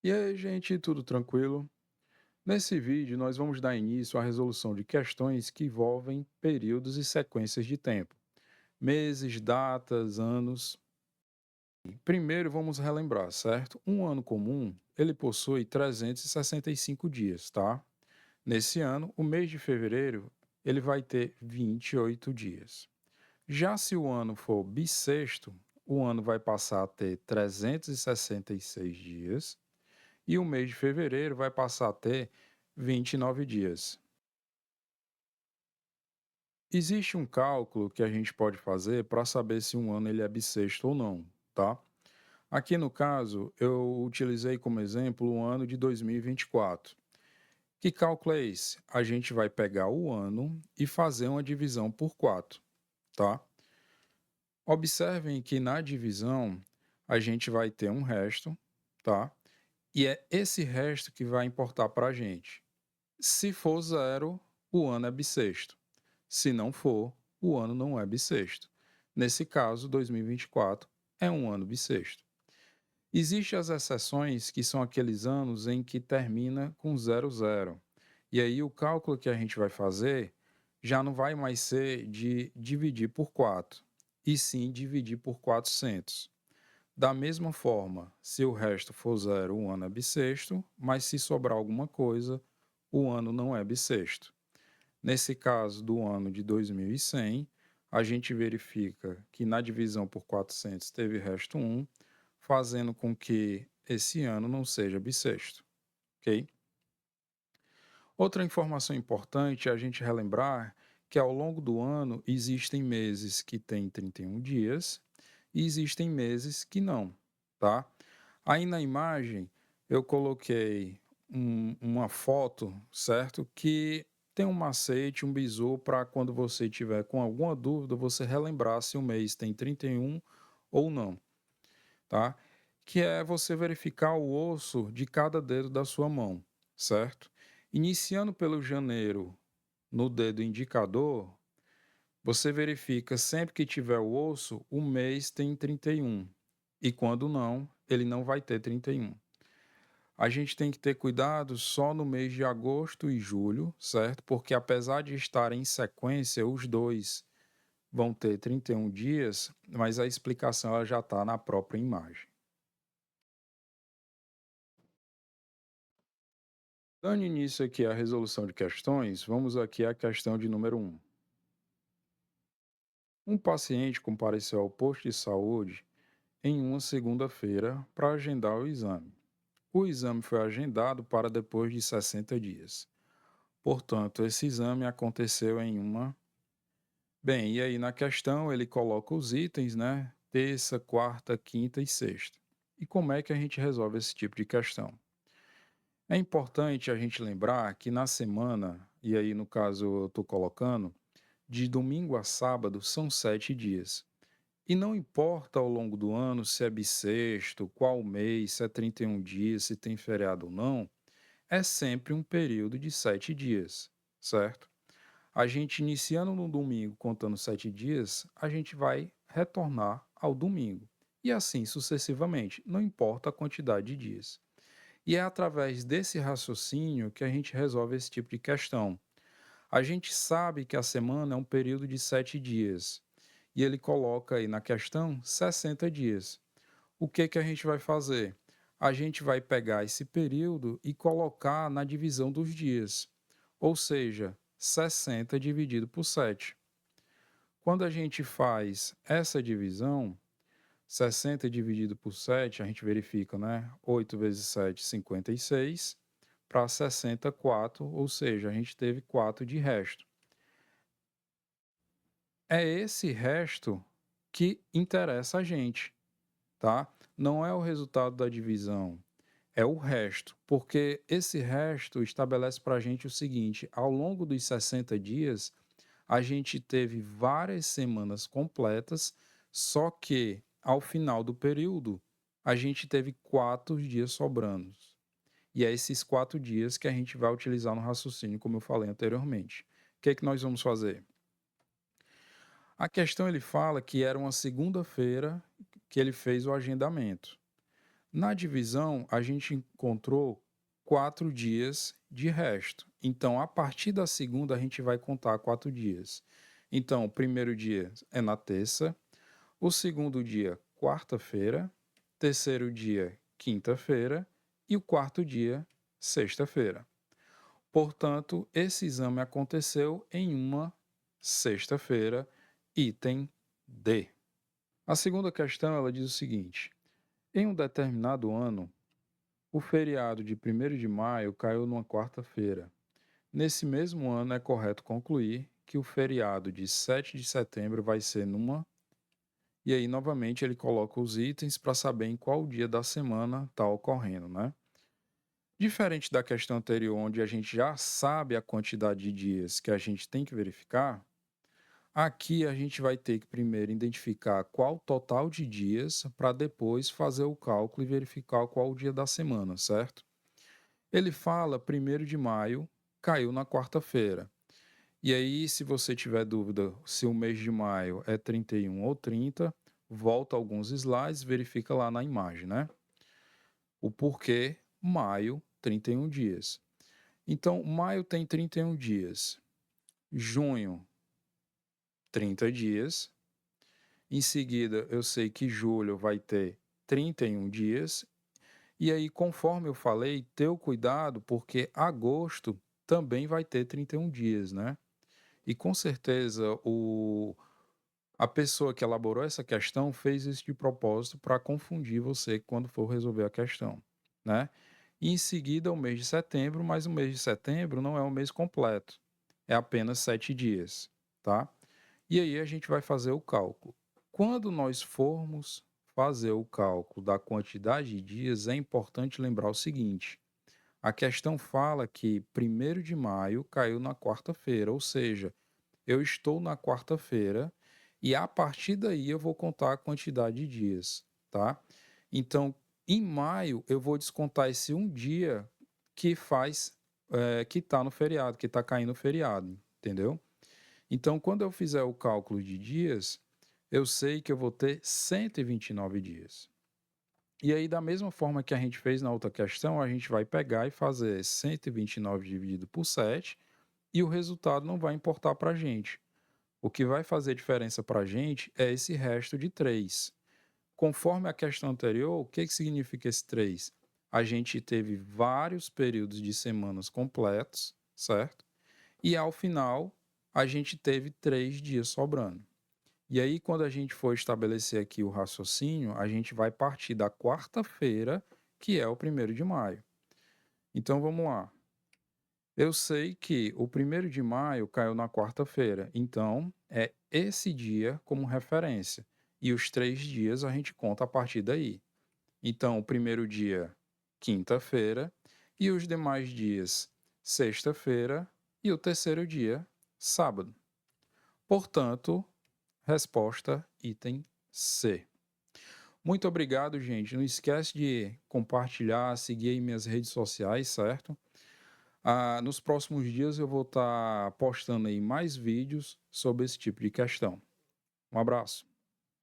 E aí, gente, tudo tranquilo? Nesse vídeo, nós vamos dar início à resolução de questões que envolvem períodos e sequências de tempo, meses, datas, anos. Primeiro, vamos relembrar, certo? Um ano comum, ele possui 365 dias, tá? Nesse ano, o mês de fevereiro, ele vai ter 28 dias. Já se o ano for bissexto, o ano vai passar a ter 366 dias e o mês de fevereiro vai passar a ter 29 dias. Existe um cálculo que a gente pode fazer para saber se um ano ele é bissexto ou não, tá? Aqui no caso, eu utilizei como exemplo o ano de 2024. Que cálculo é esse? A gente vai pegar o ano e fazer uma divisão por 4, tá? Observem que na divisão a gente vai ter um resto, tá? E é esse resto que vai importar para a gente. Se for zero, o ano é bissexto. Se não for, o ano não é bissexto. Nesse caso, 2024 é um ano bissexto. Existem as exceções, que são aqueles anos em que termina com 00. E aí o cálculo que a gente vai fazer já não vai mais ser de dividir por 4, e sim dividir por 400. Da mesma forma, se o resto for zero, o ano é bissexto, mas se sobrar alguma coisa, o ano não é bissexto. Nesse caso do ano de 2100, a gente verifica que na divisão por 400 teve resto 1, fazendo com que esse ano não seja bissexto, ok? Outra informação importante é a gente relembrar que ao longo do ano existem meses que têm 31 dias e existem meses que não, tá? Aí na imagem eu coloquei uma foto, certo? Que tem um macete, um bizu para quando você tiver com alguma dúvida, você relembrar se o mês tem 31 ou não, tá? Que é você verificar o osso de cada dedo da sua mão, certo? Iniciando pelo janeiro no dedo indicador, você verifica sempre que tiver o osso, o mês tem 31. E quando não, ele não vai ter 31. A gente tem que ter cuidado só no mês de agosto e julho, certo? Porque apesar de estarem em sequência, os dois vão ter 31 dias, mas a explicação ela já está na própria imagem. Dando início aqui à resolução de questões, vamos aqui à questão de número 1. Um paciente compareceu ao posto de saúde em uma segunda-feira para agendar o exame. O exame foi agendado para depois de 60 dias. Portanto, esse exame aconteceu em uma. Bem, e aí na questão ele coloca os itens, né? Terça, quarta, quinta e sexta. E como é que a gente resolve esse tipo de questão? É importante a gente lembrar que na semana, e aí no caso eu estou colocando, de domingo a sábado são 7 dias. E não importa ao longo do ano se é bissexto, qual mês, se é 31 dias, se tem feriado ou não, é sempre um período de 7 dias, certo? A gente iniciando no domingo contando 7 dias, a gente vai retornar ao domingo. E assim sucessivamente, não importa a quantidade de dias. E é através desse raciocínio que a gente resolve esse tipo de questão. A gente sabe que a semana é um período de 7 dias. E ele coloca aí na questão 60 dias. O que que a gente vai fazer? A gente vai pegar esse período e colocar na divisão dos dias. Ou seja, 60 dividido por 7. Quando a gente faz essa divisão, 60 dividido por 7, a gente verifica, né? 8 vezes 7, 56, para 64, ou seja, a gente teve 4 de resto. É esse resto que interessa a gente, tá? Não é o resultado da divisão, é o resto, porque esse resto estabelece para a gente o seguinte: ao longo dos 60 dias, a gente teve várias semanas completas, só que ao final do período, a gente teve 4 dias sobrando. E é esses 4 dias que a gente vai utilizar no raciocínio, como eu falei anteriormente. O que é que nós vamos fazer? A questão ele fala que era uma segunda-feira que ele fez o agendamento. Na divisão, a gente encontrou 4 dias de resto. Então, a partir da segunda, a gente vai contar 4 dias. Então, o primeiro dia é na terça, o segundo dia, quarta-feira, terceiro dia, quinta-feira e o quarto dia, sexta-feira. Portanto, esse exame aconteceu em uma sexta-feira, item D. A segunda questão ela diz o seguinte: em um determinado ano, o feriado de 1º de maio caiu numa quarta-feira. Nesse mesmo ano, é correto concluir que o feriado de 7 de setembro vai ser numa. E aí, novamente, ele coloca os itens para saber em qual dia da semana está ocorrendo, né? Diferente da questão anterior, onde a gente já sabe a quantidade de dias que a gente tem que verificar, aqui a gente vai ter que primeiro identificar qual o total de dias para depois fazer o cálculo e verificar qual o dia da semana, certo? Ele fala 1º de maio, caiu na quarta-feira. E aí, se você tiver dúvida se o mês de maio é 31 ou 30, volta alguns slides, verifica lá na imagem, né? O porquê maio, 31 dias. Então, maio tem 31 dias, junho, 30 dias. Em seguida, eu sei que julho vai ter 31 dias. E aí, conforme eu falei, ter o cuidado, porque agosto também vai ter 31 dias, né? E com certeza a pessoa que elaborou essa questão fez isso de propósito para confundir você quando for resolver a questão, né? E em seguida o mês de setembro, mas o mês de setembro não é um mês completo, é apenas 7 dias, tá? E aí a gente vai fazer o cálculo. Quando nós formos fazer o cálculo da quantidade de dias, é importante lembrar o seguinte: a questão fala que 1º de maio caiu na quarta-feira, ou seja, eu estou na quarta-feira e a partir daí eu vou contar a quantidade de dias, tá? Então, em maio, eu vou descontar esse um dia que faz, que está no feriado, que está caindo no feriado, entendeu? Então, quando eu fizer o cálculo de dias, eu sei que eu vou ter 129 dias. E aí, da mesma forma que a gente fez na outra questão, a gente vai pegar e fazer 129 dividido por 7 e o resultado não vai importar para a gente. O que vai fazer diferença para a gente é esse resto de 3. Conforme a questão anterior, o que significa esse 3? A gente teve vários períodos de semanas completos, certo? E ao final, a gente teve 3 dias sobrando. E aí, quando a gente for estabelecer aqui o raciocínio, a gente vai partir da quarta-feira, que é o 1º de maio. Então, vamos lá. Eu sei que o 1º de maio caiu na quarta-feira, então é esse dia como referência. E os 3 dias a gente conta a partir daí. Então, o primeiro dia, quinta-feira, e os demais dias, sexta-feira, e o terceiro dia, sábado. Portanto, resposta item C. Muito obrigado, gente. Não esquece de compartilhar, seguir aí minhas redes sociais, certo? Nos próximos dias eu vou estar postando aí mais vídeos sobre esse tipo de questão. Um abraço.